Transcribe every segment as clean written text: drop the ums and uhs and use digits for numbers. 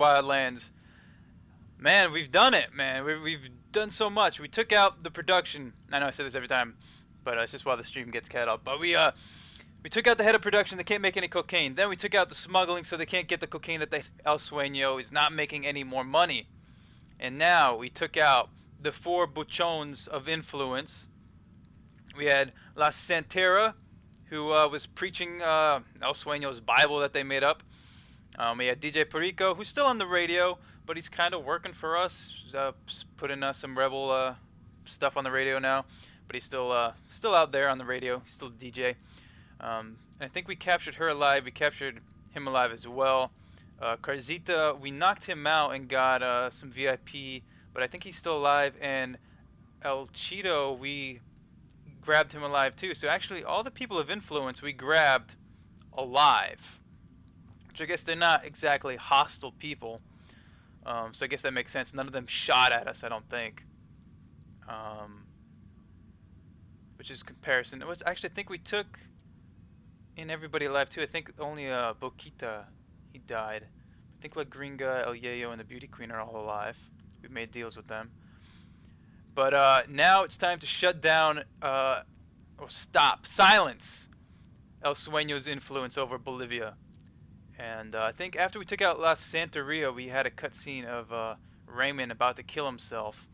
Wildlands. Man, we've done it, man. We've done so much. We took out the production. I know I say this every time, but it's just while the stream gets cut off. But we took out the head of production. They can't make any cocaine. Then we took out the smuggling, so they can't get the cocaine that they. El Sueno is not making any more money. And now we took out the 4 buchones of influence. We had La Santera, who was preaching El Sueño's Bible that they made up. We had DJ Perico, who's still on the radio, but he's kind of working for us. He's putting some rebel stuff on the radio now, but he's still out there on the radio. He's still a DJ. And I think we captured her alive. We captured him alive as well. Carzita, we knocked him out and got some VIP, but I think he's still alive. And El Cheeto, we grabbed him alive too. So actually, all the people of influence we grabbed alive. Which I guess they're not exactly hostile people. So I guess that makes sense. None of them shot at us, I don't think. Which is comparison. Actually, I think we took in everybody alive too. I think only Boquita, he died. I think La Gringa, El Yayo, and the Beauty Queen are all alive. We made deals with them. But now it's time to shut down, or silence El Sueño's influence over Bolivia. And I think after we took out La Santeria, we had a cutscene of Raymond about to kill himself.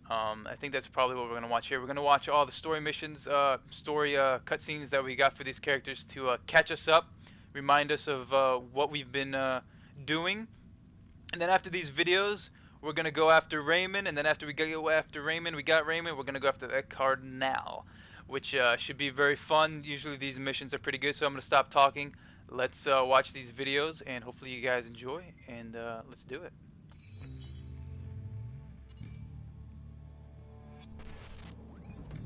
I think that's probably what we're going to watch here. We're going to watch all the story missions, cutscenes that we got for these characters to catch us up, remind us of what we've been doing. And then after these videos, we're going to go after Raymond. And then after we go after Raymond, we're going to go after El Cardenal, which should be very fun. Usually these missions are pretty good, so I'm going to stop talking. Let's watch these videos, and hopefully you guys enjoy, and let's do it.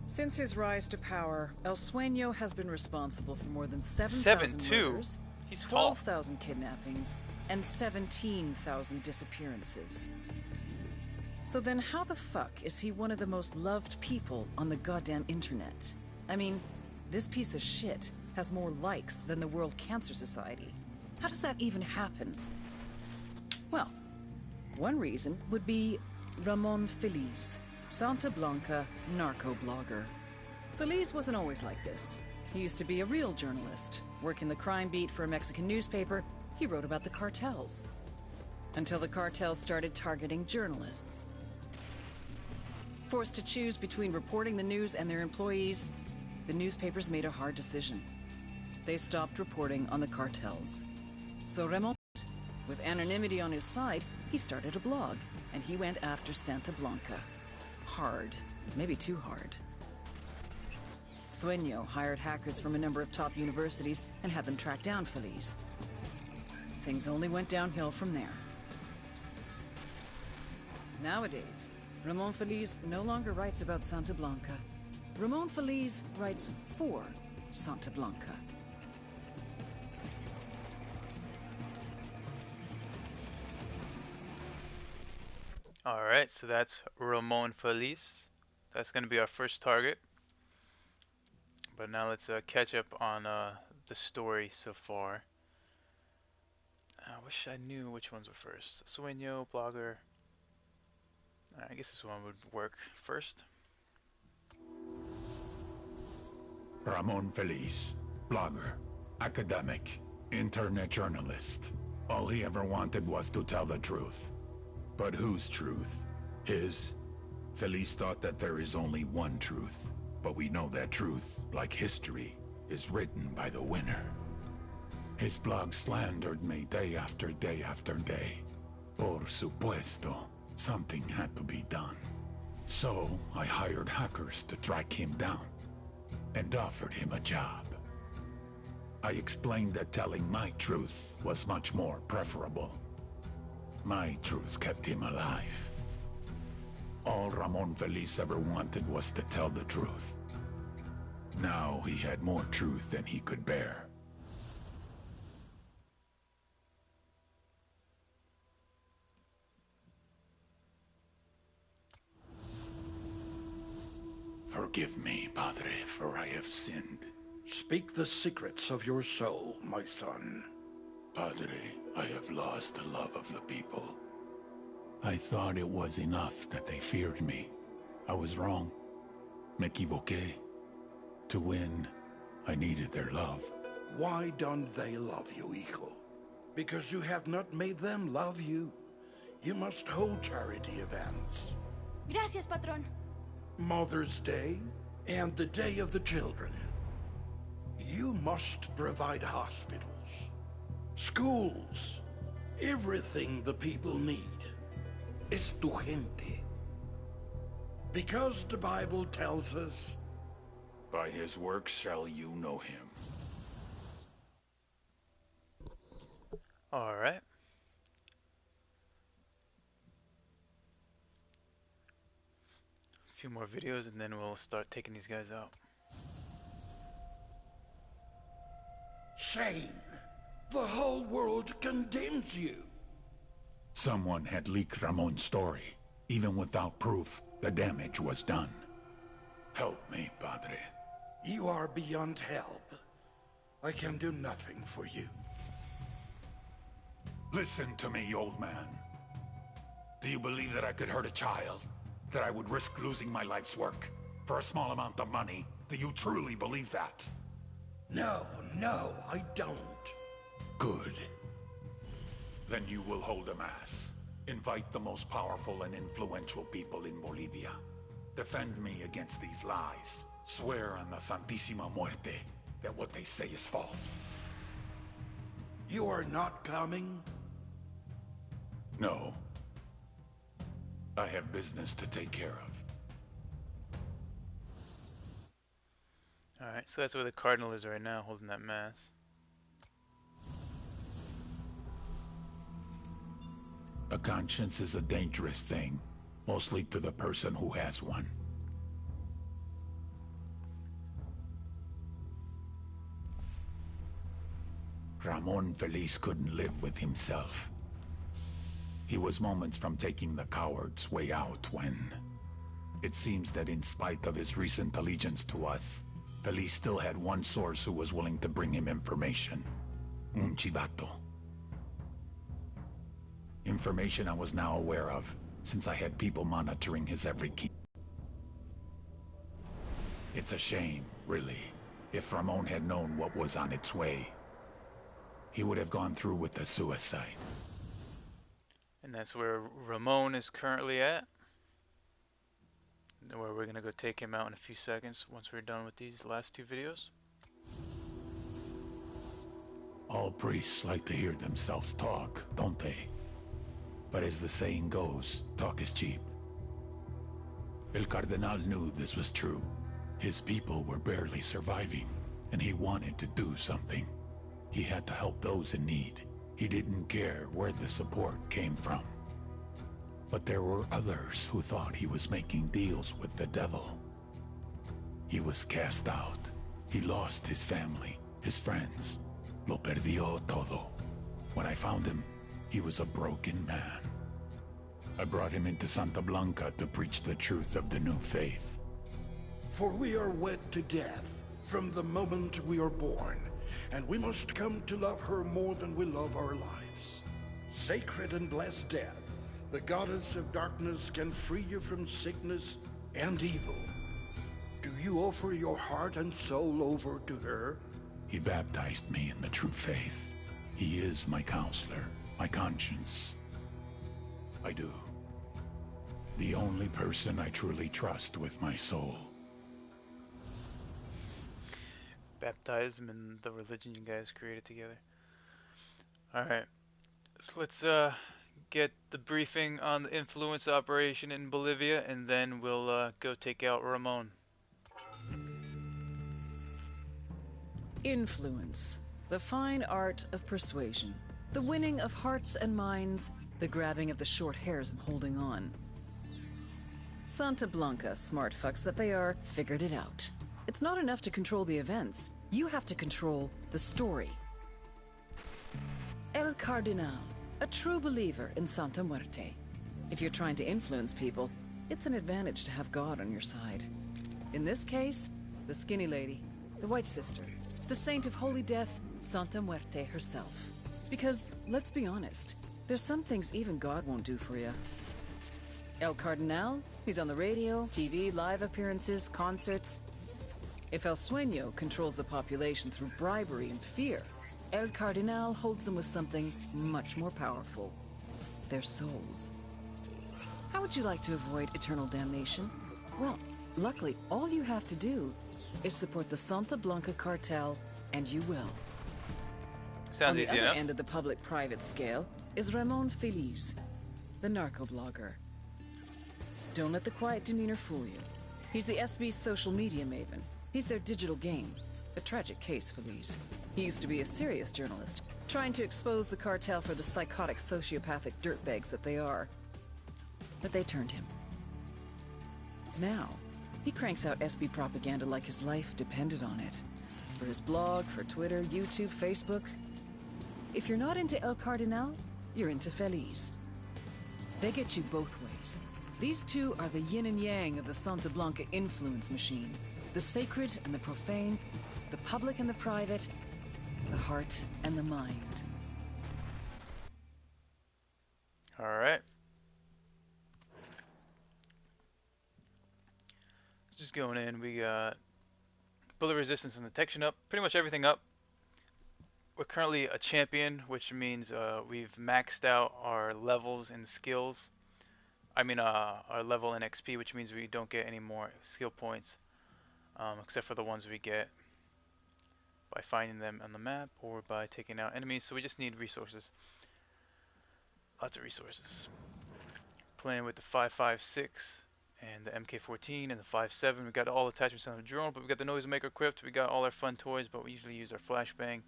Since his rise to power, El Sueno has been responsible for more than 7,000 murders, 12,000 kidnappings, and 17,000 disappearances. So then how the fuck is he one of the most loved people on the goddamn internet? I mean, this piece of shit has more likes than the World Cancer Society. How does that even happen? Well, one reason would be Ramon Feliz, Santa Blanca narco blogger. Feliz wasn't always like this. He used to be a real journalist. Working the crime beat for a Mexican newspaper, he wrote about the cartels. Until the cartels started targeting journalists. Forced to choose between reporting the news and their employees, the newspapers made a hard decision. They stopped reporting on the cartels. So Ramon, with anonymity on his side, he started a blog, and he went after Santa Blanca. Hard. Maybe too hard. Sueno hired hackers from a number of top universities and had them track down Feliz. Things only went downhill from there. Nowadays, Ramon Feliz no longer writes about Santa Blanca. Ramon Feliz writes for Santa Blanca. Alright, so that's Ramon Feliz. That's going to be our first target. But now let's catch up on the story so far. I wish I knew which ones were first. Sueno, blogger. I guess this one would work first. Ramon Feliz, blogger, academic, internet journalist. All he ever wanted was to tell the truth. But whose truth? His? Feliz thought that there is only one truth. But we know that truth, like history, is written by the winner. His blog slandered me day after day after day. Por supuesto, something had to be done. So I hired hackers to track him down and offered him a job. I explained that telling my truth was much more preferable. My truth kept him alive. All Ramon Feliz ever wanted was to tell the truth. Now he had more truth than he could bear. Forgive me, Padre, for I have sinned. Speak the secrets of your soul, my son. Padre, I have lost the love of the people. I thought it was enough that they feared me. I was wrong. Me equivoqué. To win, I needed their love. Why don't they love you, hijo? Because you have not made them love you. You must hold charity events. Gracias, patrón. Mother's Day and the Day of the Children. You must provide hospitals, schools, everything the people need. Es tu gente. Because the Bible tells us, by his works shall you know him. All right. A few more videos and then we'll start taking these guys out. shame. The whole world condemns you. Someone had leaked Ramon's story. Even without proof, the damage was done. Help me, Padre. You are beyond help. I can do nothing for you. Listen to me, old man. Do you believe that I could hurt a child? That I would risk losing my life's work for a small amount of money? Do you truly believe that? No, I don't. Good. Then you will hold a mass. Invite the most powerful and influential people in Bolivia. Defend me against these lies. Swear on the Santísima Muerte that what they say is false. You are not coming? No. I have business to take care of. Alright, so that's where the Cardinal is right now, holding that mass. A conscience is a dangerous thing, mostly to the person who has one. Ramon Feliz couldn't live with himself. He was moments from taking the coward's way out when... It seems that in spite of his recent allegiance to us, Feliz still had one source who was willing to bring him information. Un chivato. Information I was now aware of, since I had people monitoring his every key. It's a shame, really. If Ramon had known what was on its way, he would have gone through with the suicide. And that's where Ramon is currently at. Where we're gonna go take him out in a few seconds once we're done with these last two videos. All priests like to hear themselves talk, don't they? But as the saying goes, talk is cheap. El Cardenal knew this was true. His people were barely surviving, and he wanted to do something. He had to help those in need. He didn't care where the support came from. But there were others who thought he was making deals with the devil. He was cast out. He lost his family, his friends. Lo perdió todo. When I found him, he was a broken man. I brought him into Santa Blanca to preach the truth of the new faith. For we are wed to death from the moment we are born, and we must come to love her more than we love our lives. Sacred and blessed death, the goddess of darkness can free you from sickness and evil. Do you offer your heart and soul over to her? He baptized me in the true faith. He is my counselor, my conscience. I do. The only person I truly trust with my soul. Baptize him in the religion you guys created together. Alright. So let's get the briefing on the influence operation in Bolivia, and then we'll go take out Ramon. Influence. The fine art of persuasion. The winning of hearts and minds. The grabbing of the short hairs and holding on. Santa Blanca, smart fucks that they are, figured it out. It's not enough to control the events. You have to control the story. El Cardenal, a true believer in Santa Muerte. If you're trying to influence people, it's an advantage to have God on your side. In this case, the skinny lady, the White Sister, the Saint of Holy Death, Santa Muerte herself. Because, let's be honest, there's some things even God won't do for you. El Cardenal, he's on the radio, TV, live appearances, concerts. If El Sueno controls the population through bribery and fear, El Cardenal holds them with something much more powerful. Their souls. How would you like to avoid eternal damnation? Well, luckily, all you have to do is support the Santa Blanca cartel, and you will. Sounds easy enough. On the other end of the public-private scale is Ramon Feliz, the narco-blogger. Don't let the quiet demeanor fool you. He's the SB's social media maven. He's their digital game. A tragic case, Feliz. He used to be a serious journalist, trying to expose the cartel for the psychotic, sociopathic dirtbags that they are. But they turned him. Now, he cranks out SB propaganda like his life depended on it. For his blog, for Twitter, YouTube, Facebook. If you're not into El Cardenal, you're into Feliz. They get you both ways. These two are the yin and yang of the Santa Blanca influence machine. The sacred and the profane, the public and the private, the heart and the mind. Alright. Just going in, we got bullet resistance and detection up, pretty much everything up. We're currently a champion, which means we've maxed out our levels and skills. I mean our level in XP, which means we don't get any more skill points, except for the ones we get by finding them on the map or by taking out enemies. So we just need resources. Lots of resources. Playing with the 5.56 and the MK14 and the 5.7. We got all attachments on the drone, but we got the noisemaker equipped. We got all our fun toys, but we usually use our flashbang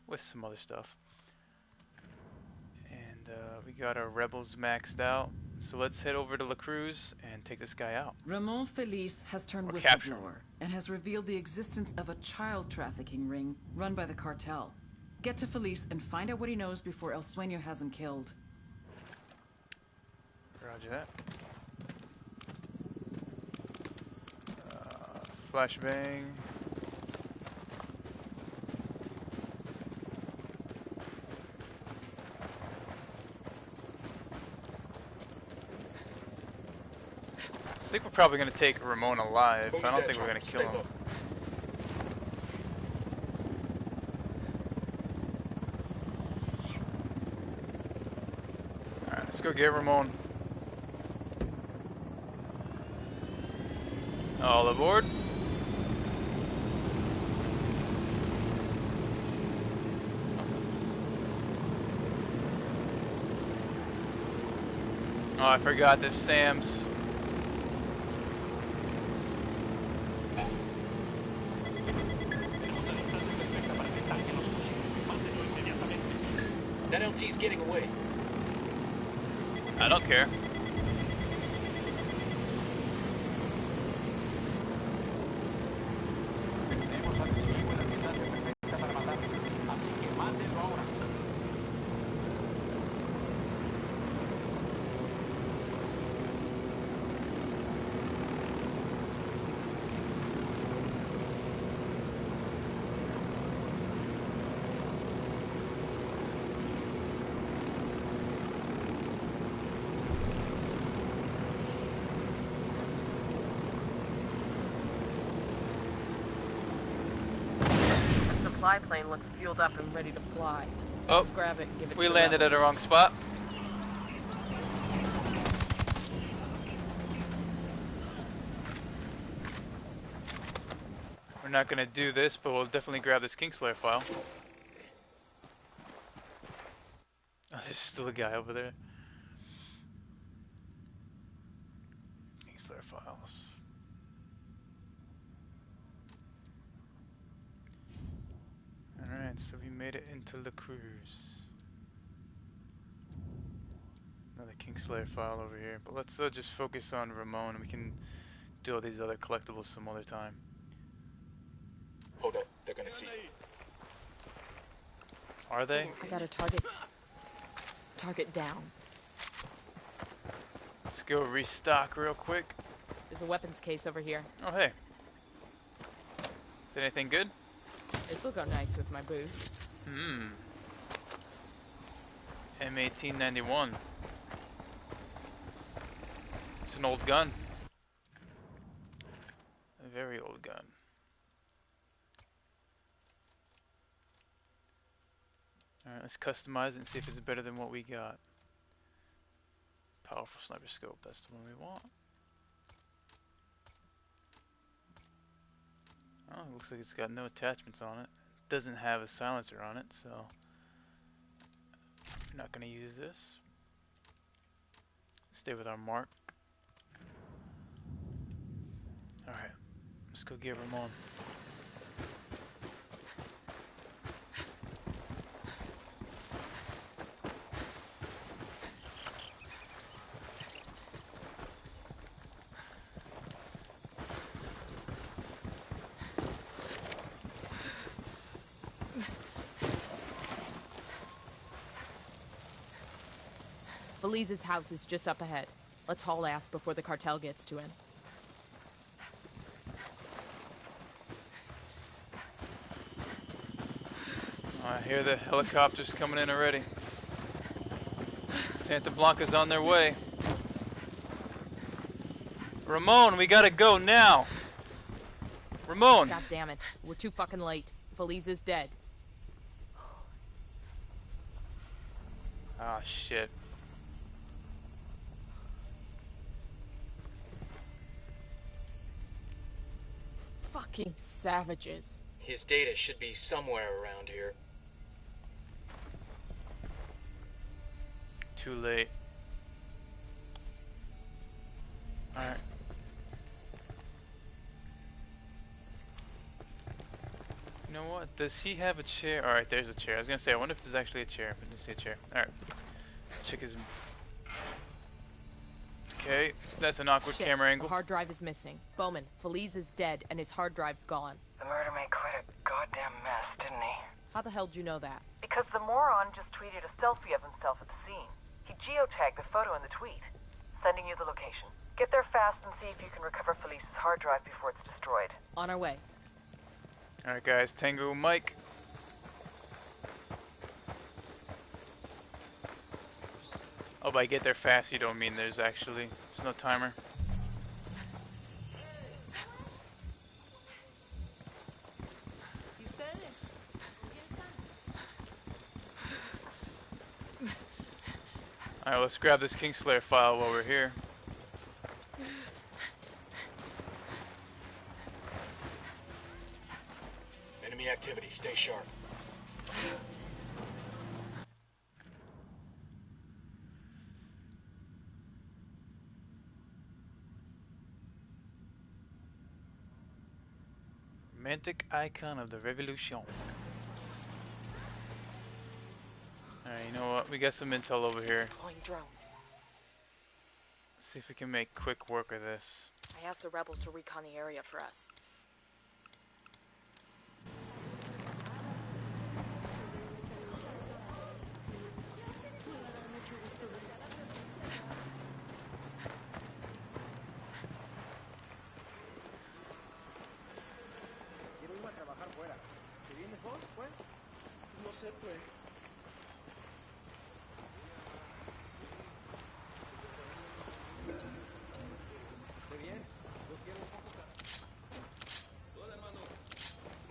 with some other stuff. And we got our rebels maxed out. So let's head over to La Cruz and take this guy out. Ramon Feliz has turned capture whistleblower and has revealed the existence of a child trafficking ring run by the cartel. Get to Feliz and find out what he knows before El Sueno has him killed. Roger that. Flashbang. I think we're probably going to take Ramon alive. I don't think we're going to kill him. Alright, let's go get Ramon. All aboard. Oh, I forgot this Sam's. That LT's getting away. I don't care. Supply plane looks fueled up and ready to fly. Oh, let's grab it and give it to we the landed at rebels. the wrong spot. We're not gonna do this, but we'll definitely grab this Kingslayer file. Oh, there's still a guy over there. Kingslayer files. Alright, so we made it into La Cruz. Another Kingslayer file over here. But let's just focus on Ramon. We can do all these other collectibles some other time. Hold up, they're gonna see. Are they? I got a target. Target down. Let's go restock real quick. There's a weapons case over here. Oh, hey. Is anything good? This'll go nice with my boots. Hmm. M1891. It's an old gun. A very old gun. Alright, let's customize it and see if it's better than what we got. Powerful sniper scope, that's the one we want. Oh, it looks like it's got no attachments on it. Doesn't have a silencer on it, so we're not going to use this. Stay with our mark. Alright, let's go get Ramon. Feliz's house is just up ahead. Let's haul ass before the cartel gets to him. I hear the helicopters coming in already. Santa Blanca's on their way. Ramon, we gotta go now. Ramon. God damn it. We're too fucking late. Feliz is dead. Ah, shit. Fucking savages. His data should be somewhere around here. Too late. Alright. You know what? Does he have a chair? Alright, there's a chair. I was gonna say, I wonder if there's actually a chair. I didn't see a chair. Alright. Check his... Okay, that's an awkward Shit, camera angle. the hard drive is missing. Bowman, Feliz is dead and his hard drive's gone. The murder made quite a goddamn mess, didn't he? How the hell did you know that? Because the moron just tweeted a selfie of himself at the scene. He geotagged the photo in the tweet. Sending you the location. Get there fast and see if you can recover Feliz's hard drive before it's destroyed. On our way. Alright guys, Tango Mike. Oh, by get there fast you don't mean there's no timer. Alright, let's grab this Kingslayer file while we're here. Enemy activity, stay sharp. Romantic icon of the revolution. Alright, you know what? We got some intel over here. Deploying drone. Let's see if we can make quick work of this. I asked the rebels to recon the area for us.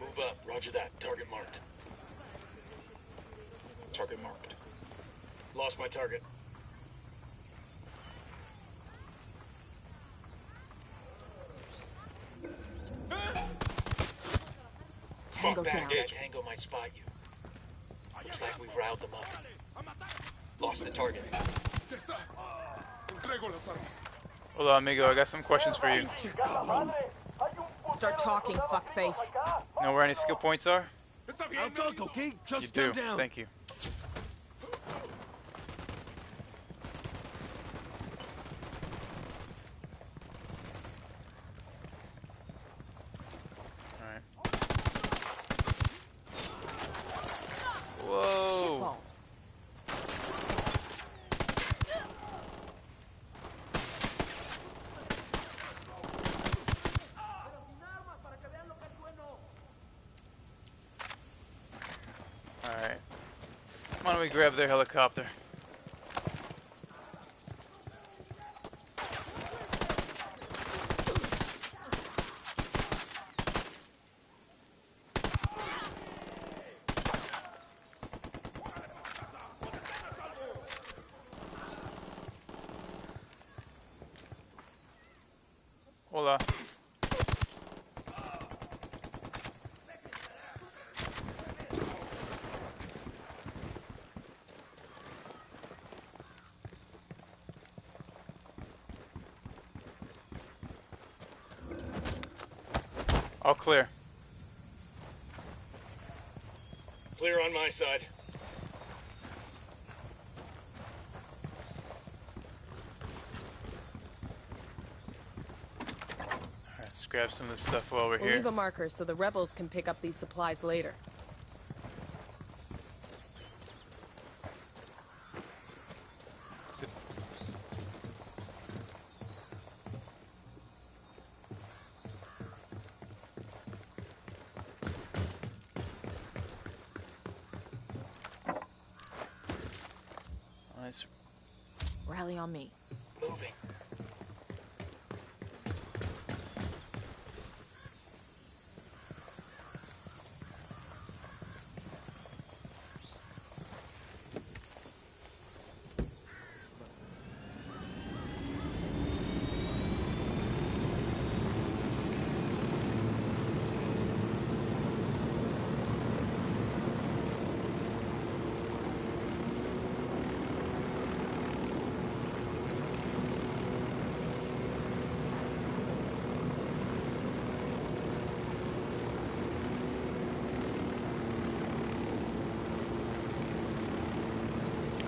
Move up, roger that. Target marked. Target marked. Lost my target. Tango Fuck down. back. Yeah, Tango might spot you. Looks like we've riled them up. Lost the target. Hold on, amigo, I got some questions for you. Start talking, fuckface. You know where any skill points are? I'll talk, okay? Just You stand do. down. Thank you. Alright. Whoa! Shitballs. Alright. Why don't we grab their helicopter? Hola. All clear. Clear on my side. Let's grab some of this stuff while we're We'll here. leave a marker so the rebels can pick up these supplies later. Nice. Rally on me. Moving.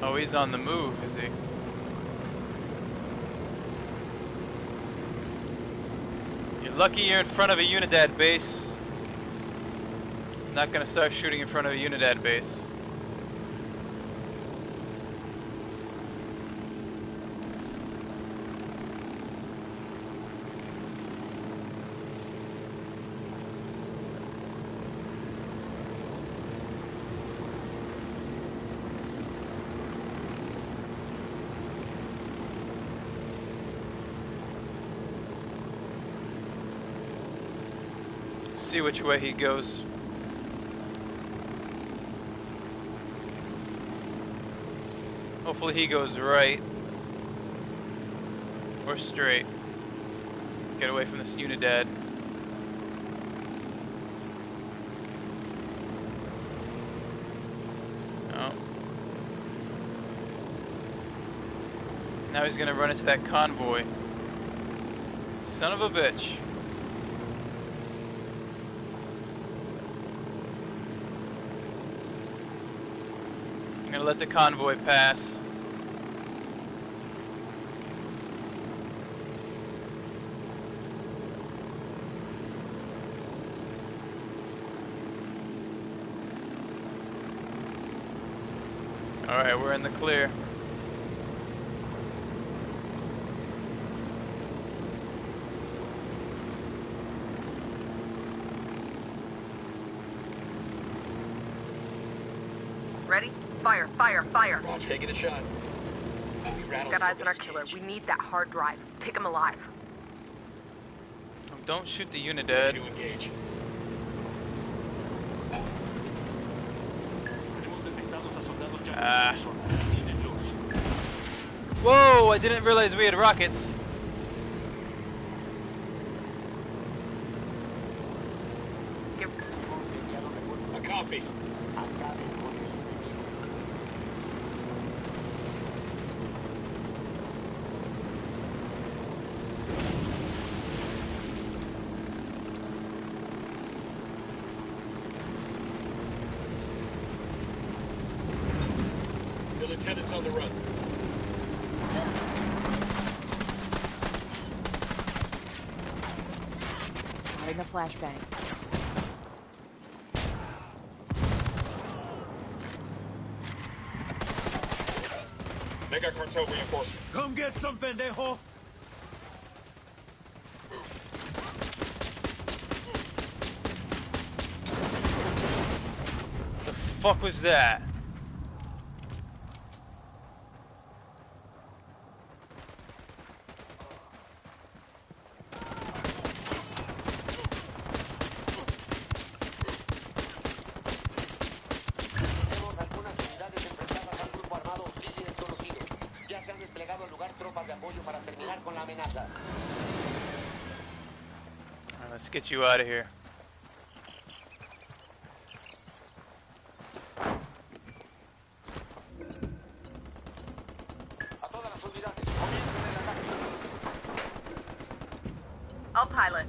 Oh, he's on the move, is he? You're lucky you're in front of a UNIDAD base. I'm not gonna start shooting in front of a UNIDAD base. See which way he goes. Hopefully he goes right or straight. Get away from this UNIDAD. Oh. Now he's gonna run into that convoy. Son of a bitch. I'm gonna let the convoy pass. Alright, we're in the clear. Ready? Fire, fire, fire. Rob's taking a shot. We rattled Got eyes on our somebody's killer. cage. We need that hard drive. Take him alive. Oh, don't shoot the Ready UNIDAD. to engage. Ah. Whoa, I didn't realize we had rockets. A copy. The lieutenant's on the run. Starting a flashbang. Mega cartel reinforcements. Come get some, pendejo. The fuck was that? Tenemos algunas unidades enfrentadas a un grupo armado hostil y desconocido. Ya se han desplegado al lugar tropas de apoyo para terminar con la amenaza. Alright, let's get you out of here. I'll pilot.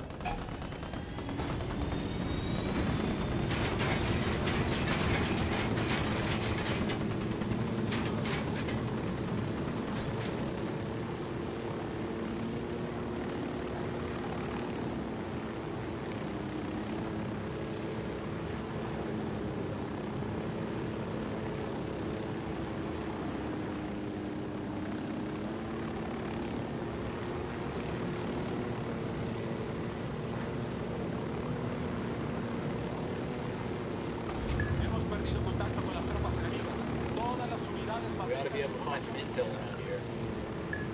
We ought to be able to find some intel around here.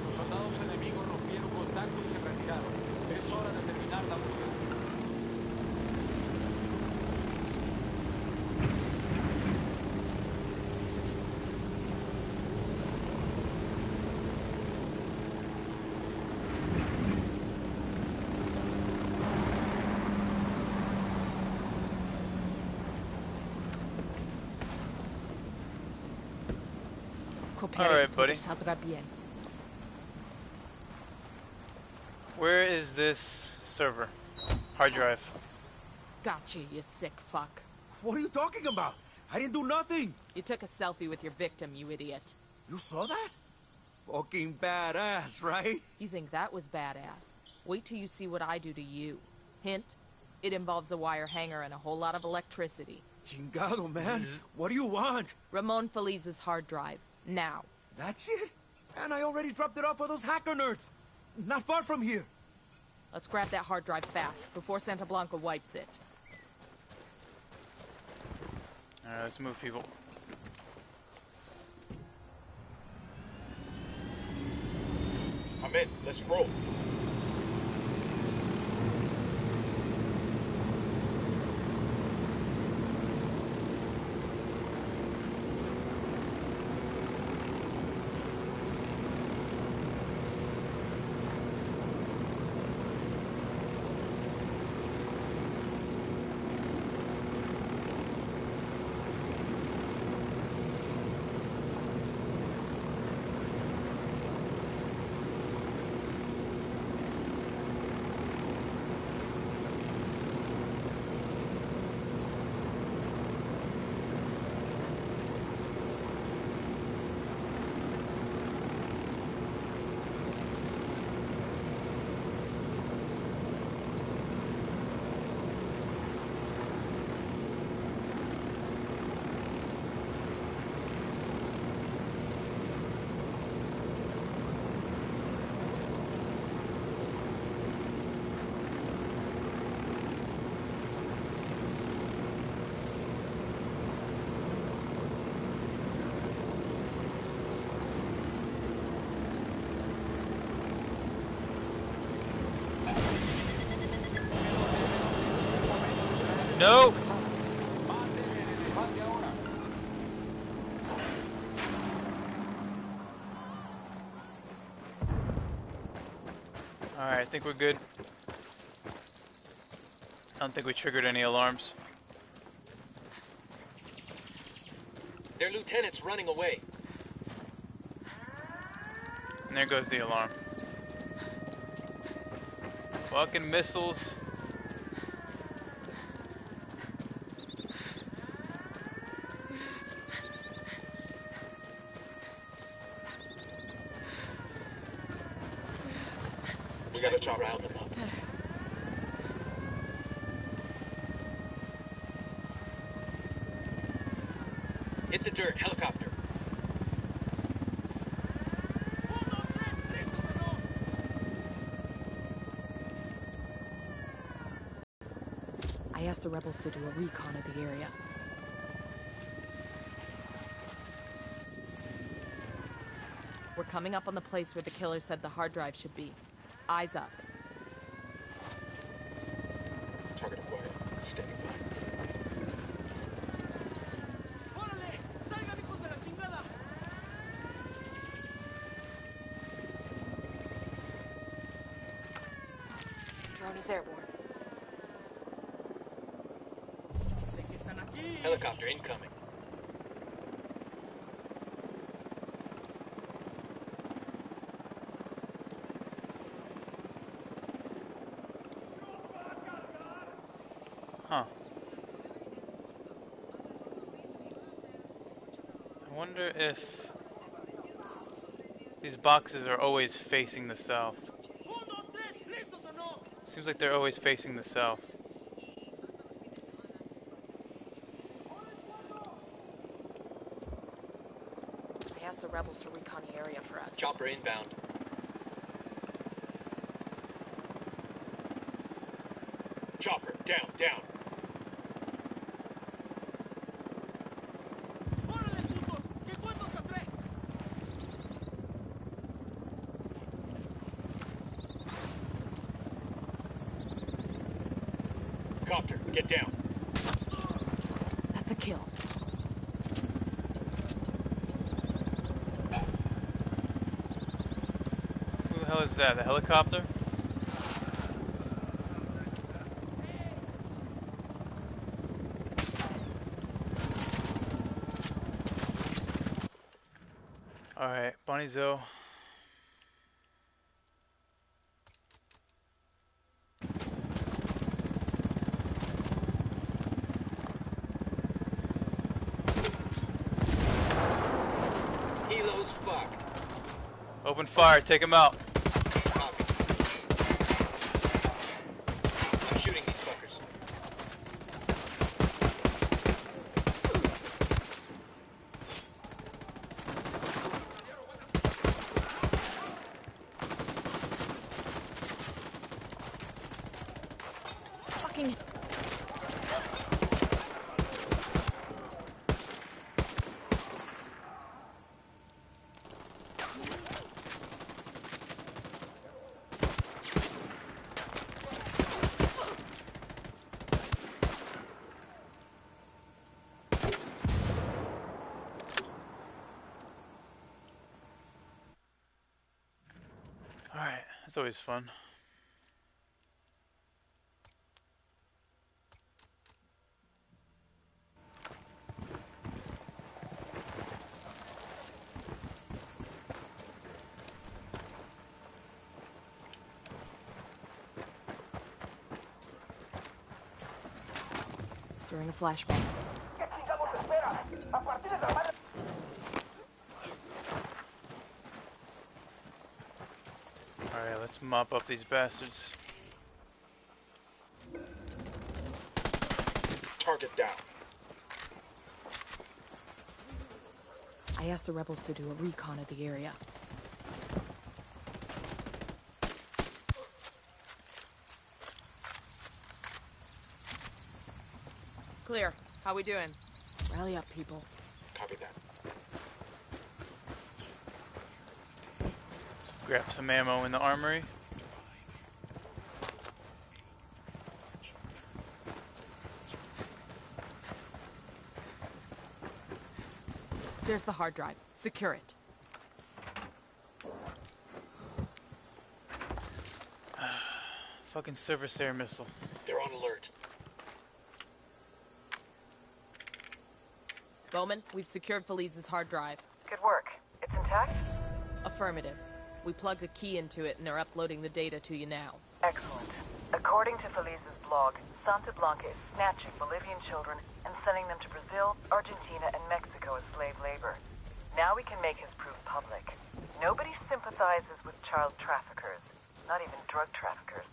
Los soldados enemigos rompieron contacto y se retiraron. Es hora de terminar la búsqueda. Alright, buddy. Where is this server? Hard drive. Gotcha, you sick fuck. What are you talking about? I didn't do nothing. You took a selfie with your victim, you idiot. You saw that? Fucking badass, right? You think that was badass? Wait till you see what I do to you. Hint, it involves a wire hanger and a whole lot of electricity. Chingado, man. What do you want? Ramon Feliz's hard drive. Now. That's it? And I already dropped it off for those hacker nerds. Not far from here. Let's grab that hard drive fast, before Santa Blanca wipes it. Alright, let's move, people. I'm in. Let's roll. No! Alright, I think we're good. I don't think we triggered any alarms. Their lieutenant's running away. And there goes the alarm. Fucking missiles. We gotta try to round them up. Hit the dirt, helicopter. I asked the rebels to do a recon of the area. We're coming up on the place where the killer said the hard drive should be. Eyes up. Target acquired. Standing by. Drone is airborne. Helicopter incoming. Huh. I wonder if these boxes are always facing the south. Seems like they're always facing the south. I asked the rebels to recon the area for us. Chopper inbound. Chopper, down, down. Copter, get down. That's a kill. Who the hell is that? The helicopter? Alright, Bonnie Zoe. Helo's fucked. Open fire, take him out. Copy. I'm shooting these fuckers. Fucking... Alright, that's always fun. Throwing a flashbang. Alright, let's mop up these bastards. Target down. I asked the rebels to do a recon of the area. Clear. How we doing? Rally up, people. Copy that. Grab some ammo in the armory. There's the hard drive. Secure it. Fucking surface air missile. They're on alert. Bowman, we've secured Feliz's hard drive. Good work. It's intact? Affirmative. We plugged a key into it and they're uploading the data to you now. Excellent. According to Feliz's blog, Santa Blanca is snatching Bolivian children and sending them to Brazil, Argentina, and Mexico as slave labor. Now we can make his proof public. Nobody sympathizes with child traffickers, not even drug traffickers.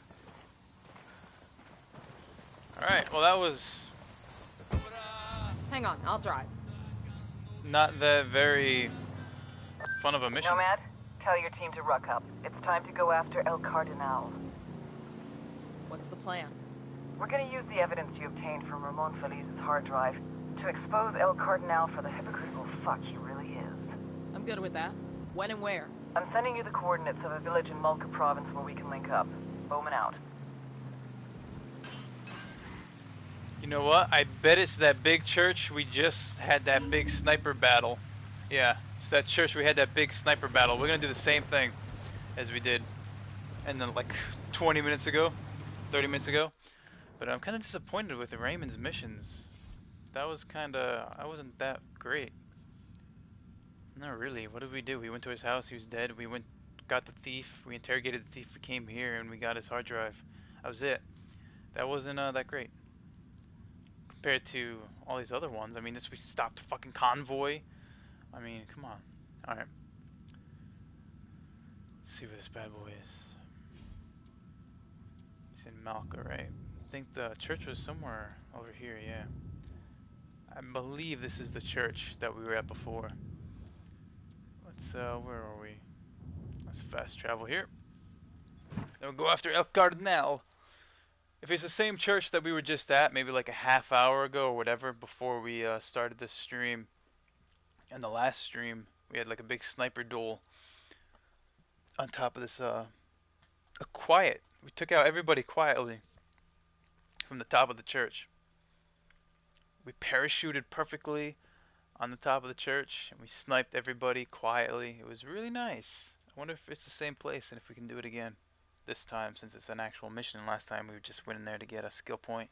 Alright, well that was Hang on, I'll drive. not that very fun of a mission. Nomad, tell your team to ruck up. It's time to go after El Cardenal. What's the plan? We're gonna use the evidence you obtained from Ramon Feliz's hard drive to expose El Cardenal for the hypocritical fuck he really is. I'm good with that. When and where? I'm sending you the coordinates of a village in Malca province where we can link up. Bowman out. You know what? I bet it's that big church we just had that big sniper battle. Yeah, it's that church we had that big sniper battle. We're gonna do the same thing as we did, and then like 20 minutes ago, 30 minutes ago. But I'm kind of disappointed with Raymond's missions. that was kinda... I wasn't that great. Not really. What did we do? We went to his house, he was dead. We got the thief, we interrogated the thief, we came here, and we got his hard drive. That was it. That wasn't that great. Compared to all these other ones. I mean, we stopped a fucking convoy. I mean, come on. Alright. Let's see where this bad boy is. He's in Malca, right? I think the church was somewhere over here, yeah. I believe this is the church that we were at before. Let's, where are we? Let's fast travel here. Then we'll go after El Cardenal. If it's the same church that we were just at, maybe like a half hour ago or whatever, before we started this stream, and the last stream, we had like a big sniper duel on top of this, quiet. We took out everybody quietly from the top of the church. We parachuted perfectly on the top of the church, and we sniped everybody quietly. It was really nice. I wonder if it's the same place and if we can do it again this time, since it's an actual mission. Last time we just went in there to get a skill point.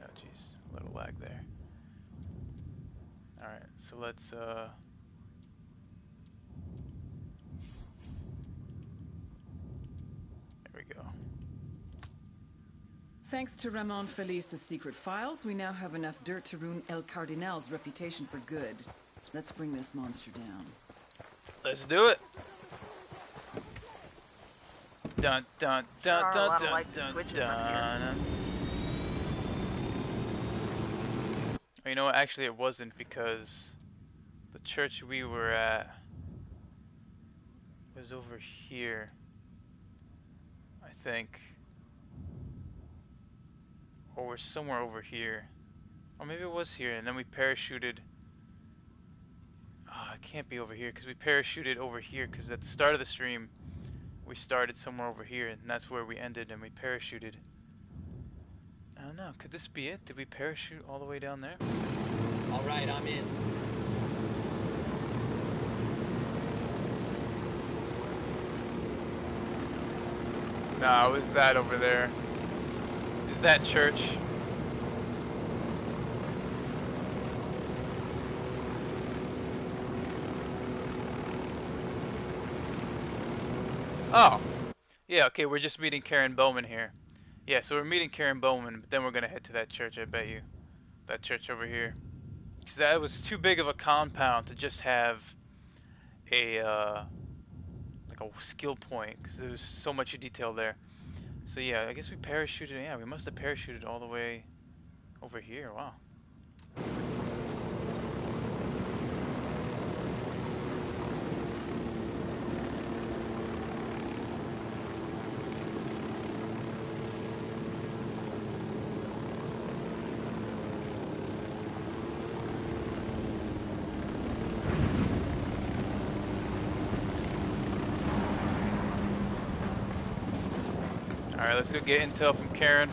Oh jeez, a little lag there. Alright, so let's there we go. Thanks to Ramon Feliz's secret files, we now have enough dirt to ruin El Cardenal's reputation for good. Let's bring this monster down. Let's do it. Dun dun dun dun dun dun dun. Oh, you know what? Actually, it wasn't, because the church we were at was over here, I think. Or we're somewhere over here. Or maybe it was here, and then we parachuted. Oh, it can't be over here, because we parachuted over here, because at the start of the stream, we started somewhere over here, and that's where we ended, and we parachuted. I don't know, could this be it? Did we parachute all the way down there? Alright, I'm in. No, it was that over there. Is that church? Oh. Yeah, okay, we're just meeting Karen Bowman here. Yeah, so we're meeting Karen Bowman, but then we're gonna head to that church, I bet you. That church over here. Because that was too big of a compound to just have a, like a skill point, because there was so much detail there. So yeah, I guess we parachuted, yeah, we must have parachuted all the way over here, wow. Alright, let's go get intel from Karen.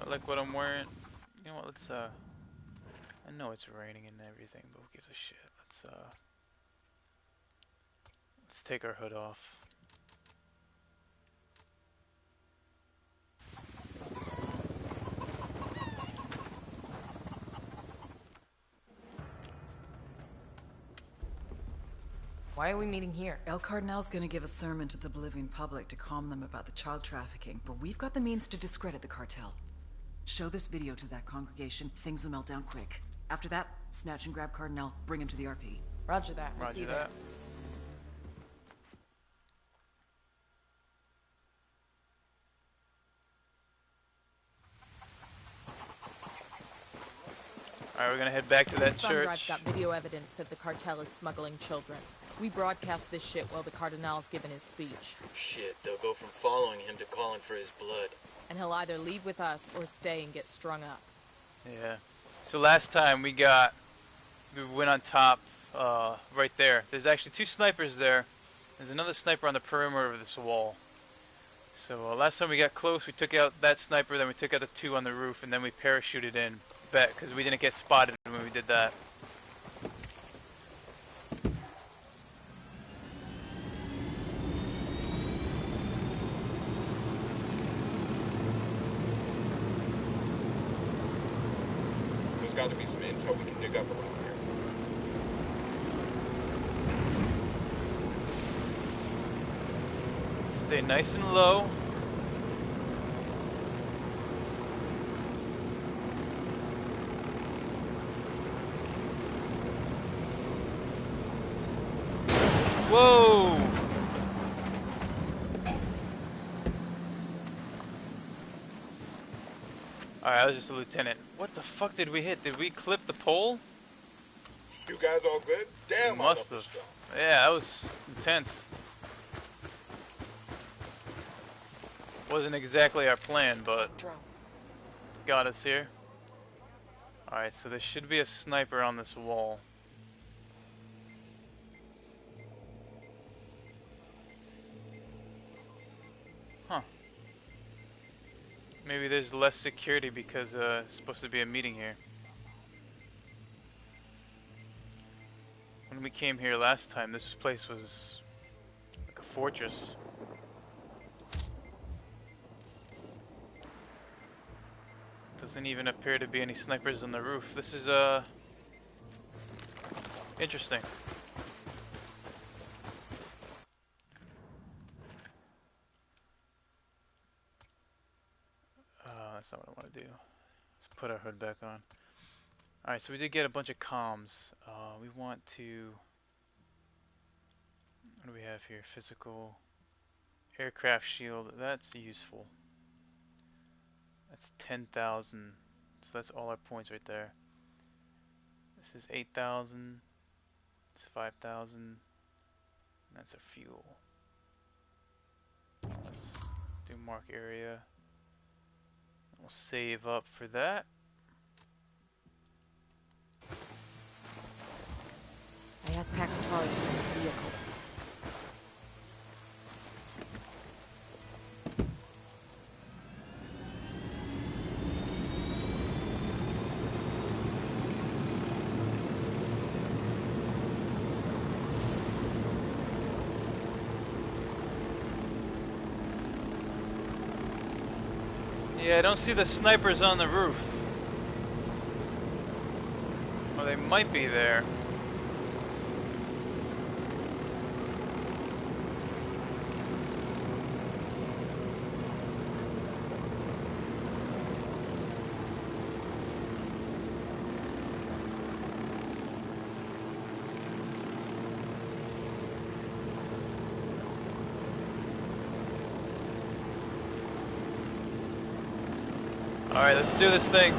I like what I'm wearing. You know what, let's I know it's raining and everything, but who gives a shit? Let's take our hood off. Why are we meeting here? El Cardenal's gonna give a sermon to the Bolivian public to calm them about the child trafficking, but we've got the means to discredit the cartel. Show this video to that congregation, things will melt down quick. After that, snatch and grab Cardenal, bring him to the RP. Roger that. We'll see you there. Alright, we're gonna head back to that This thumb church. drive's got video evidence that the cartel is smuggling children. We broadcast this shit while the Cardinal's giving his speech. Shit, they'll go from following him to calling for his blood. And he'll either leave with us or stay and get strung up. Yeah. So last time we went on top, right there. There's actually two snipers there. There's another sniper on the perimeter of this wall. So last time we got close, we took out that sniper, then we took out the two on the roof, and then we parachuted in. Bet, because we didn't get spotted when we did that. got to be some intel we can dig up around here. Stay nice and low. Whoa! Alright, I was just a lieutenant. What the fuck did we hit? Did we clip the pole? You guys all good? Damn, must have. Yeah, that was intense. Wasn't exactly our plan, but got us here. Alright, so there should be a sniper on this wall. Huh. Maybe there's less security because it's supposed to be a meeting here. When we came here last time, this place was like a fortress. Doesn't even appear to be any snipers on the roof. This is interesting. That's not what I want to do. Let's put our hood back on. Alright, so we did get a bunch of comms. We want to... What do we have here? Physical aircraft shield. That's useful. That's 10,000. So that's all our points right there. This is 8,000. It's 5,000. That's our fuel. Let's do mark area. We'll save up for that. I asked Pacatari to send this vehicle. Yeah, I don't see the snipers on the roof. Or they might be there. Alright, let's do this thing.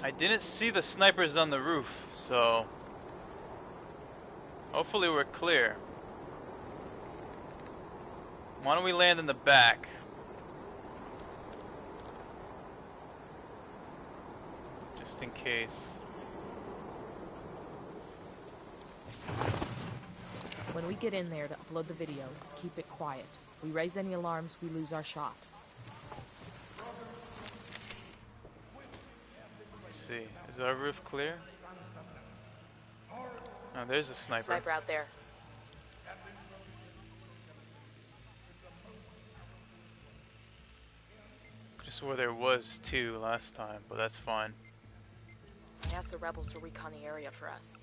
I didn't see the snipers on the roof, so hopefully we're clear. Why don't we land in the back? Just in case. When we get in there to upload the video, keep it quiet. We raise any alarms, we lose our shot. Let's see. Is our roof clear? Oh, there's a sniper. Sniper out there. Just where there was two last time, but that's fine. I asked the rebels to recon the area for us.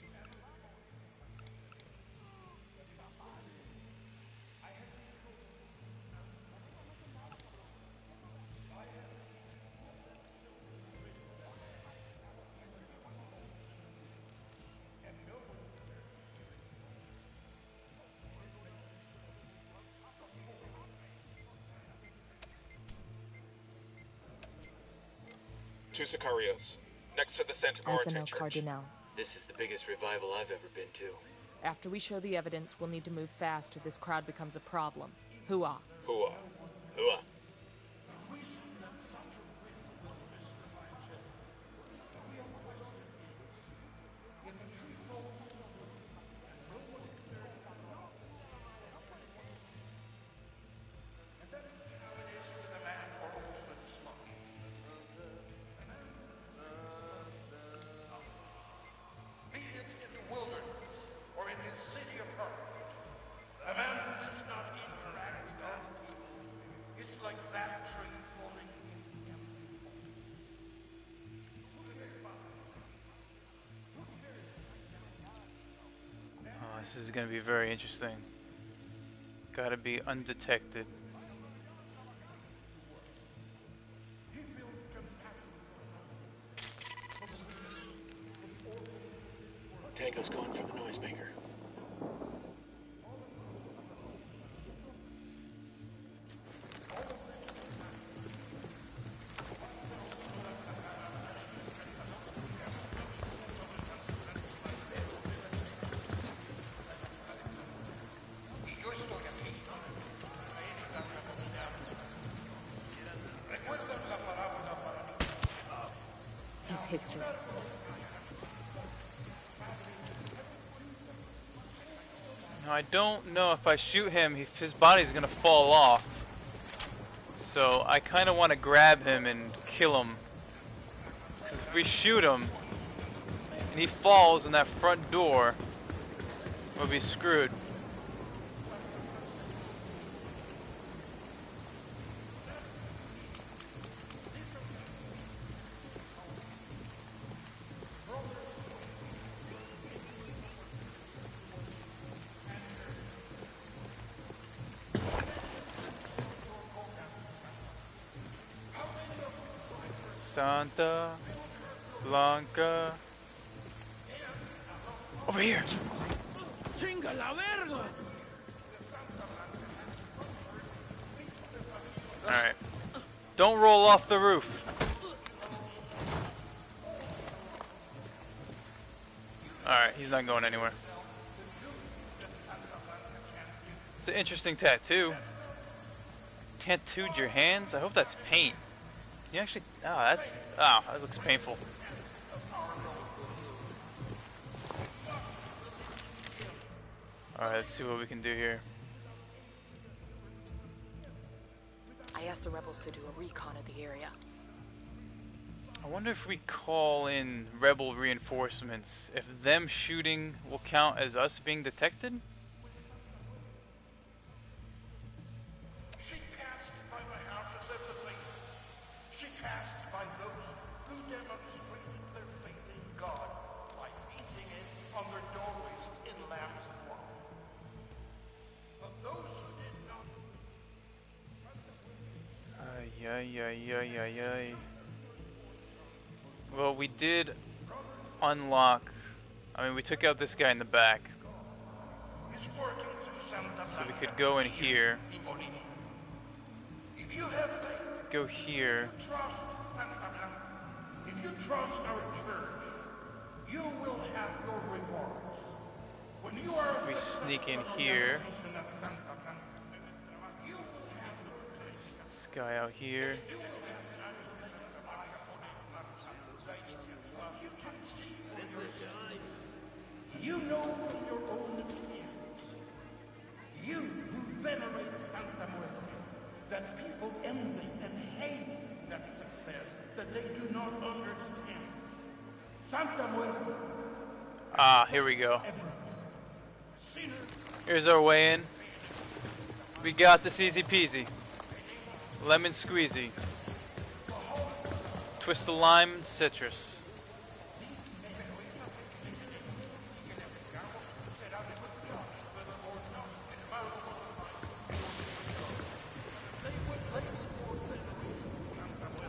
Two Sicarios, next to the Santa Marta Church. Cardinal. This is the biggest revival I've ever been to. After we show the evidence, we'll need to move fast or this crowd becomes a problem. Hooah. Hooah. Hooah. This is gonna be very interesting. Gotta be undetected. Tango's going for the noisemaker. His history. Now, I don't know if I shoot him, his body's gonna fall off. So I kind of want to grab him and kill him. Because if we shoot him and he falls in that front door, we'll be screwed. Santa Blanca. Over here. Chinga la verga. Alright. Don't roll off the roof. Alright, he's not going anywhere. It's an interesting tattoo. Tattooed your hands? I hope that's paint. Can you actually... Oh, that looks painful. Alright, let's see what we can do here. I asked the rebels to do a recon of the area. I wonder if we call in rebel reinforcements, if them shooting will count as us being detected? She passed by the houses of the faithful. She passed by those who demonstrated their faith in God by painting it on their doorways in lamb's blood. But those who did not... Ay, ay, ay, ay, ay, ay. Well, we did unlock... I mean, we took out this guy in the back. So we could go in here. Go here. If you trust our church, you will have your rewards. When you are we sneak in here. This guy out here. You know from your own experience, you who venerate Santa Muerte, that people envy and hate that success that they do not understand. Santa Muerte. Ah, here we go. Here's our way in. We got this easy peasy. Lemon squeezy. Twist of lime and citrus.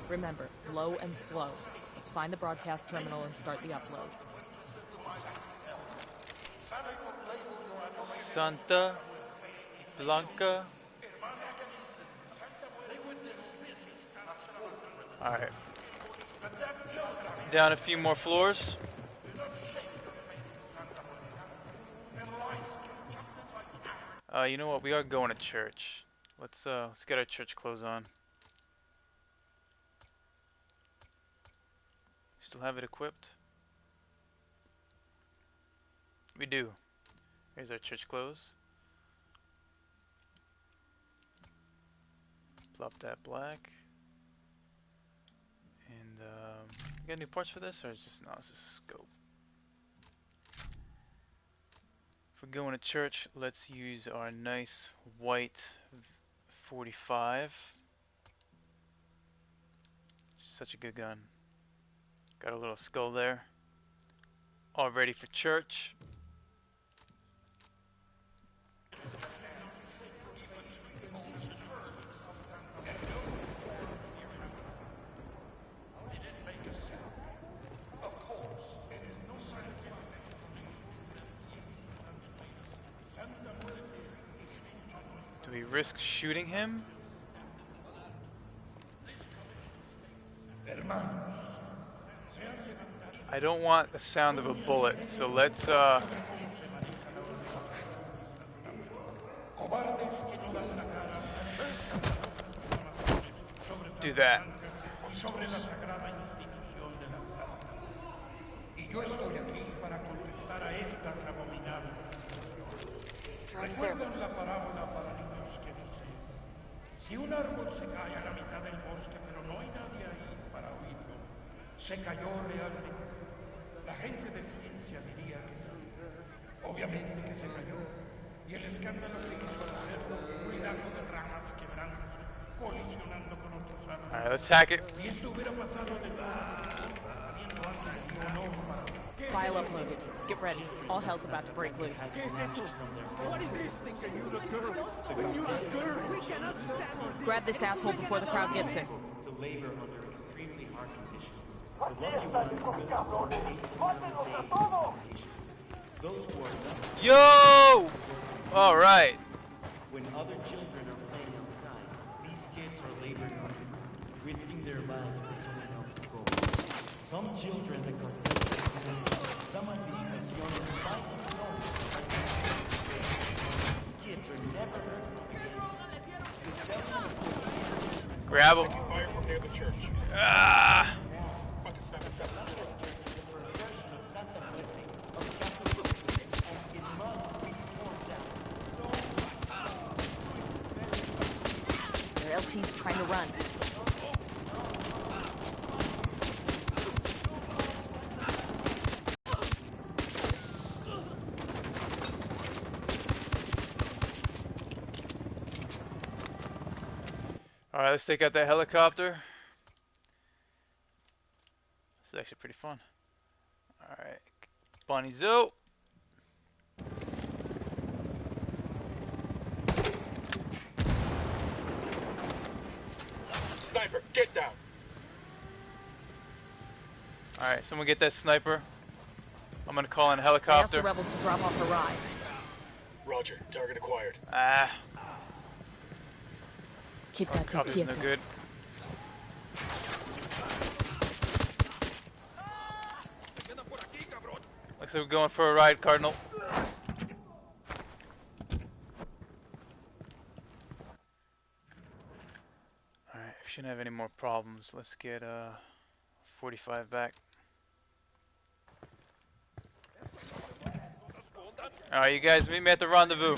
Remember, low and slow. Let's find the broadcast terminal and start the upload. Santa Blanca. Alright. Down a few more floors. You know what? We are going to church. Let's get our church clothes on. Still have it equipped? We do. Here's our church clothes. Plop that black. And you got any parts for this, or is just no? It's just a scope. If we're going to church, let's use our nice white 45. Such a good gun. Got a little skull there. All ready for church. we risk shooting him? I don't want the sound of a bullet, so let's do that. ¿Recuerdan la parábola para niños que dice: si un árbol se cae a la mitad del bosque pero no hay nadie ahí para oírlo, se cayó realmente? La gente de ciencia diría que sí. Obviamente que se cayó. Y el escándalo que hizo al hacerlo, un hilazo de ramas quebrándose, colisionando con otros árboles. Alright, let's hack it. Y esto hubiera pasado de todas habiendo alguien o no para... File uploaded. Get ready. All hell's about to break loose. What is this thing? You the girl? You the girl? We cannot stand. Grab this asshole before the crowd gets him. To labor under extremely hard conditions. The lucky ones go to 8 days. Those who are not. Yo! All right. When other children are playing outside, these kids are laboring under, risking their lives for someone else's goal. Some children that cause some of these as young as 5 years old. These kids are never heard from again. Grab him. Fire from near the church. Ah! Their LT's trying to run. Alright, let's take out that helicopter. This is actually pretty fun. Alright. Bonnie Zoe. Sniper, get down. Alright, someone get that sniper. I'm gonna call in a I asked helicopter. the rebels to drop off a ride. Roger, target acquired. Ah. Quítate Helicopter's no quieto. good. Looks like we're going for a ride, Cardinal. Alright, shouldn't have any more problems. Let's get 45 back. Alright, you guys meet me at the rendezvous.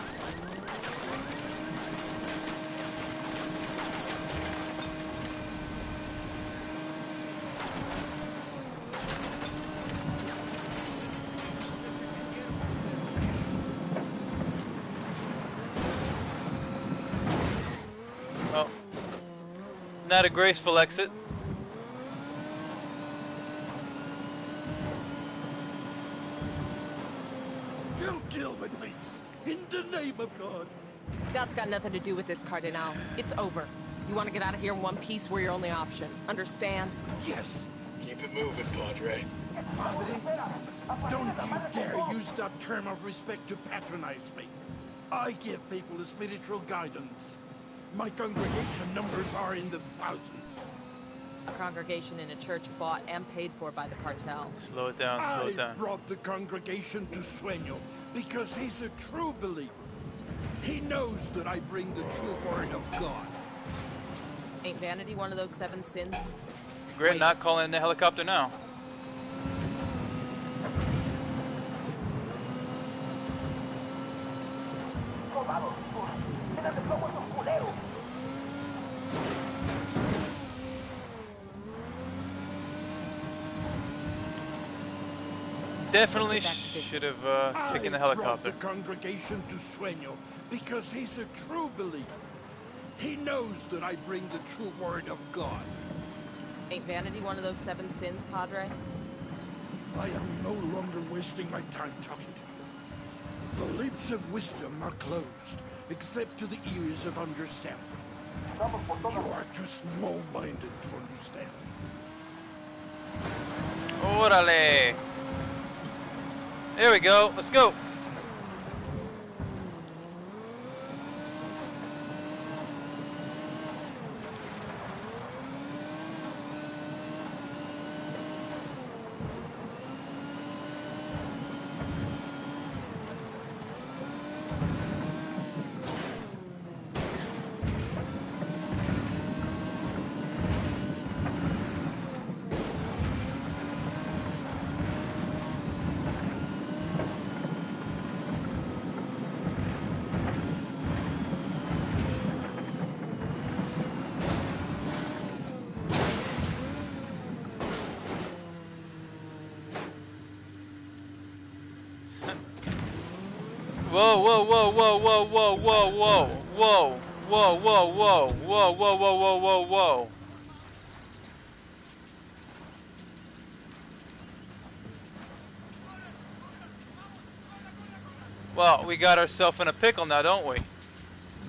Oh. Not a graceful exit. Don't deal with me. In the name of God. That's got nothing to do with this, Cardinal. It's over. You want to get out of here in one piece, we're your only option. Understand? Yes. Keep it moving, Padre. Padre, don't you dare use that term of respect to patronize me. I give people the spiritual guidance. My congregation numbers are in the thousands. A congregation in a church bought and paid for by the cartel. Slow it down, slow it I down. brought the congregation to Sueno because he's a true believer. He knows that I bring the true word of God. Ain't vanity one of those 7 sins? Regret not calling in the helicopter now. Definitely should have taken the helicopter. I brought the congregation to Sueno because he's a true believer. He knows that I bring the true word of God. Ain't vanity one of those 7 sins, Padre? I am no longer wasting my time talking to you. The lips of wisdom are closed, except to the ears of understanding. You are too small-minded to understand. Órale! There we go. Let's go. Whoa, whoa, whoa, whoa, whoa, whoa, whoa, whoa, whoa, whoa, whoa, whoa, whoa, whoa, whoa, whoa, whoa, whoa. Well, we got ourselves in a pickle now, don't we?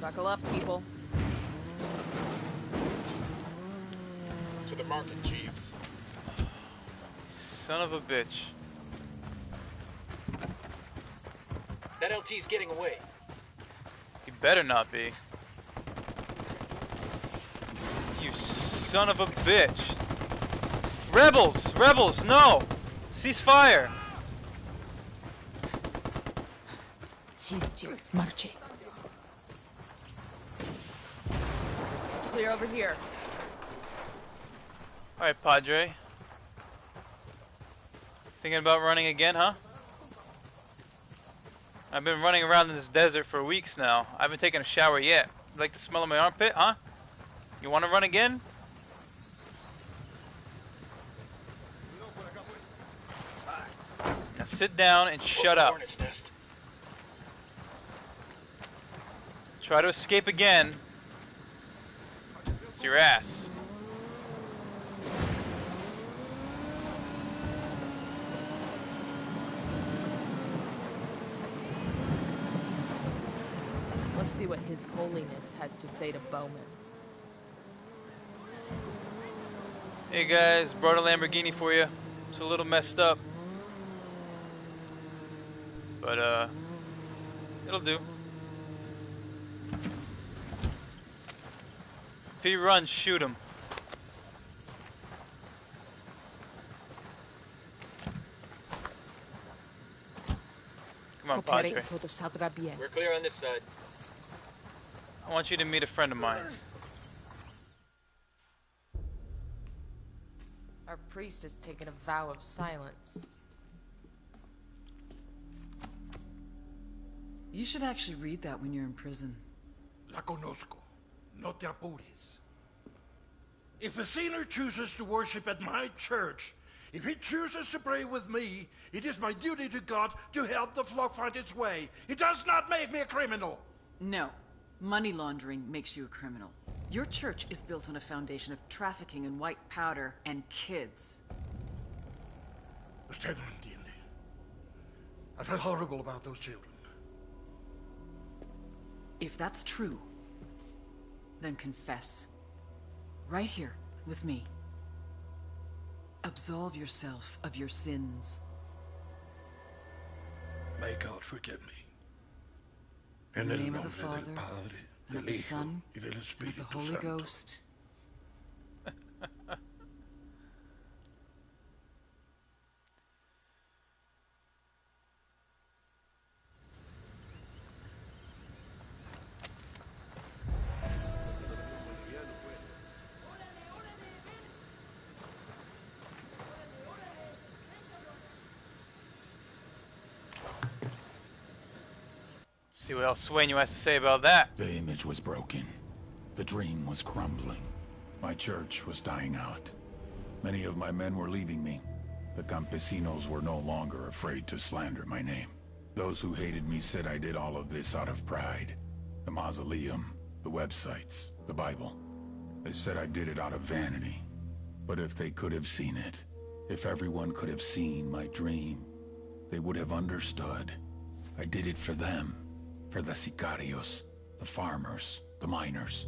Buckle up, people. To the market, Jeeves. Son of a bitch. That LT's getting away. You better not be. You son of a bitch. Rebels! Rebels, no! Cease fire! Marche. Clear over here. Alright, Padre. Thinking about running again, huh? I've been running around in this desert for weeks now. I haven't taken a shower yet. You like the smell of my armpit, huh? You want to run again? Now sit down and shut up. Try to escape again. It's your ass. Let's see what His Holiness has to say to Bowman. Hey guys, brought a Lamborghini for you. It's a little messed up. But, it'll do. If he runs, shoot him. Come on, Padre. We're clear on this side. I want you to meet a friend of mine. Our priest has taken a vow of silence. You should actually read that when you're in prison. La conozco. No te apures. If a sinner chooses to worship at my church, if he chooses to pray with me, it is my duty to God to help the flock find its way. It does not make me a criminal. No. Money laundering makes you a criminal. Your church is built on a foundation of trafficking in white powder and kids. Usted no entiende. I feel horrible about those children. If that's true, then confess. Right here, with me. Absolve yourself of your sins. May God forgive me. In the name of the Father, and of the Son, and of the Holy Ghost. See what else Sueno has to say about that. The image was broken. The dream was crumbling. My church was dying out. Many of my men were leaving me. The campesinos were no longer afraid to slander my name. Those who hated me said I did all of this out of pride. The mausoleum, the websites, the Bible. They said I did it out of vanity. But if they could have seen it, if everyone could have seen my dream, they would have understood. I did it for them. For the sicarios, the farmers, the miners.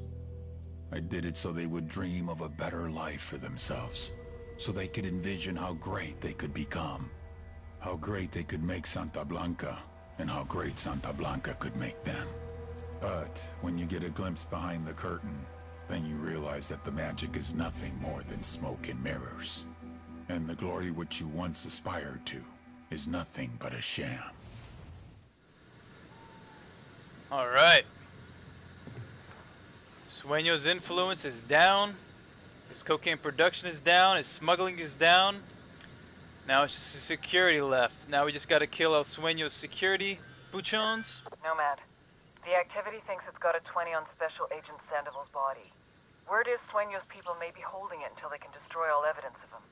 I did it so they would dream of a better life for themselves. So they could envision how great they could become. How great they could make Santa Blanca, and how great Santa Blanca could make them. But when you get a glimpse behind the curtain, then you realize that the magic is nothing more than smoke and mirrors. And the glory which you once aspired to is nothing but a sham. Alright. Sueno's influence is down. His cocaine production is down. His smuggling is down. Now it's just the security left. Now we just gotta kill El Sueno's security buchons. Nomad. The activity thinks it's got a 20 on Special Agent Sandoval's body. Word is Sueno's people may be holding it until they can destroy all evidence of him.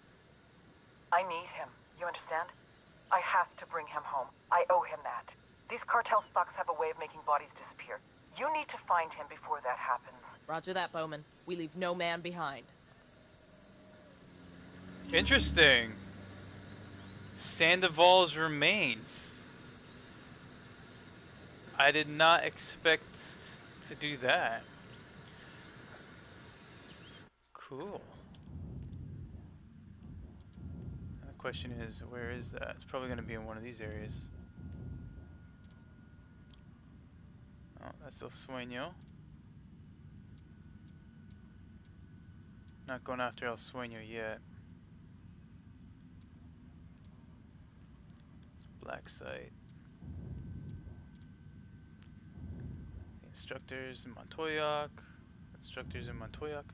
I need him. You understand? I have to bring him home. I owe him that. These cartel thugs have a way of making bodies disappear. You need to find him before that happens. Roger that, Bowman. We leave no man behind. Interesting. Sandoval's remains. I did not expect to do that. Cool. And the question is, where is that? It's probably going to be in one of these areas. Oh, that's El Sueno. Not going after El Sueno yet. It's black site. Instructors in Montoyac. Instructors in Montoyac.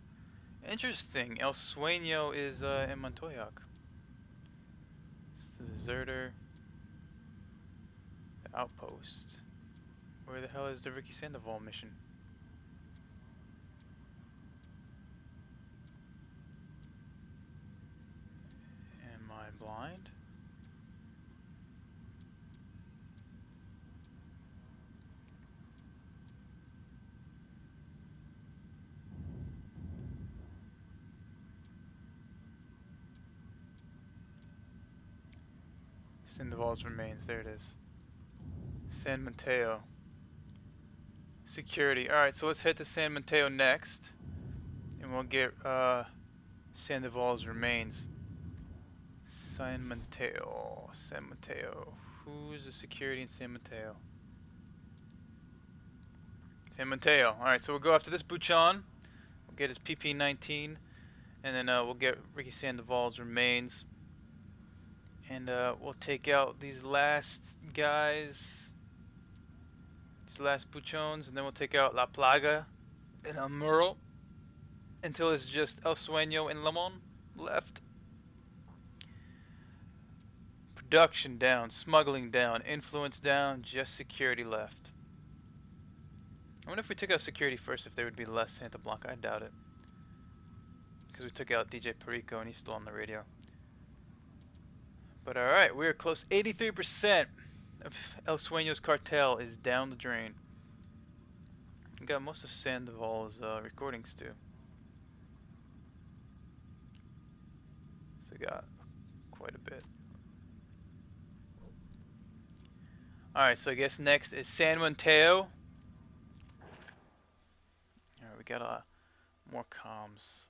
Interesting. El Sueno is in Montoyac. It's the deserter. The outpost. Where the hell is the Ricky Sandoval mission? Am I blind? Sandoval's remains. There it is. San Mateo. Security. Alright, so let's head to San Mateo next. And we'll get Sandoval's remains. San Mateo. San Mateo. Who's the security in San Mateo? San Mateo. Alright, so we'll go after this Buchon. We'll get his PP-19. And then we'll get Ricky Sandoval's remains. And we'll take out these last guys. These last Buchons. And then we'll take out La Plaga and El Muro. Until it's just El Sueno and Lemon left. Production down. Smuggling down. Influence down. Just security left. I wonder if we took out security first, if there would be less Santa Blanca. I doubt it. Because we took out DJ Perico and he's still on the radio. But alright, we're close. 83% of El Sueno's cartel is down the drain. We got most of Sandoval's recordings too. So we got quite a bit. Alright, so I guess next is San Mateo. Alright, we got more comms.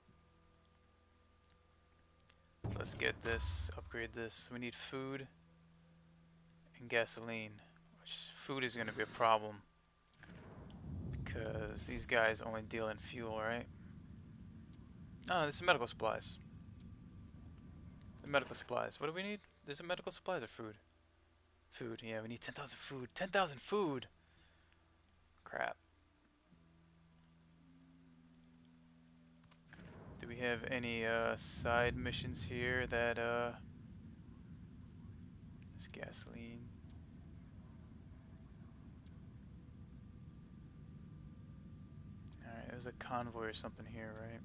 Let's get this, upgrade this. We need food and gasoline. Which food is going to be a problem. Because these guys only deal in fuel, right? No, this is medical supplies. The medical supplies. What do we need? There's a medical supplies or food? Food, yeah, we need 10,000 food. 10,000 food! Crap. Do we have any side missions here that there's gasoline? Alright, there's a convoy or something here, right?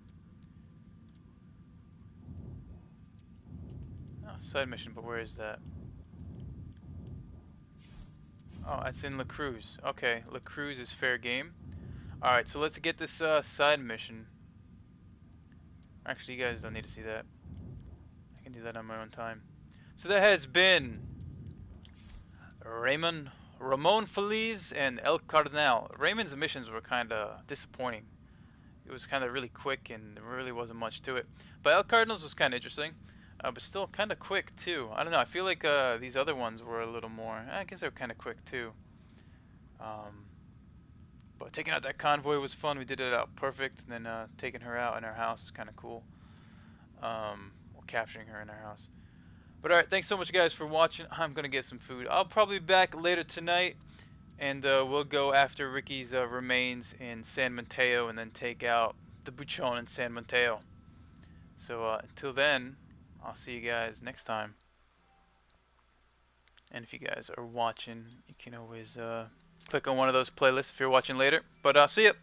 Oh, side mission, but where is that? Oh, it's in La Cruz. Okay, La Cruz is fair game. Alright, so let's get this side mission. Actually, you guys don't need to see that. I can do that on my own time. So that has been Ramon Feliz and El Cardenal. Raymond's missions were kind of disappointing. It was kind of really quick and there really wasn't much to it. But El Cardinal's was kind of interesting. But still kind of quick too. I don't know, I feel like these other ones were a little more, I guess they were kind of quick too. But taking out that convoy was fun. We did it out perfect. And then taking her out in our house is kind of cool. Or capturing her in our house. But alright, thanks so much guys for watching. I'm going to get some food. I'll probably be back later tonight. And we'll go after Ricky's remains in San Mateo. And then take out the Buchon in San Mateo. So until then, I'll see you guys next time. And if you guys are watching, you can always click on one of those playlists if you're watching later. But I'll see you.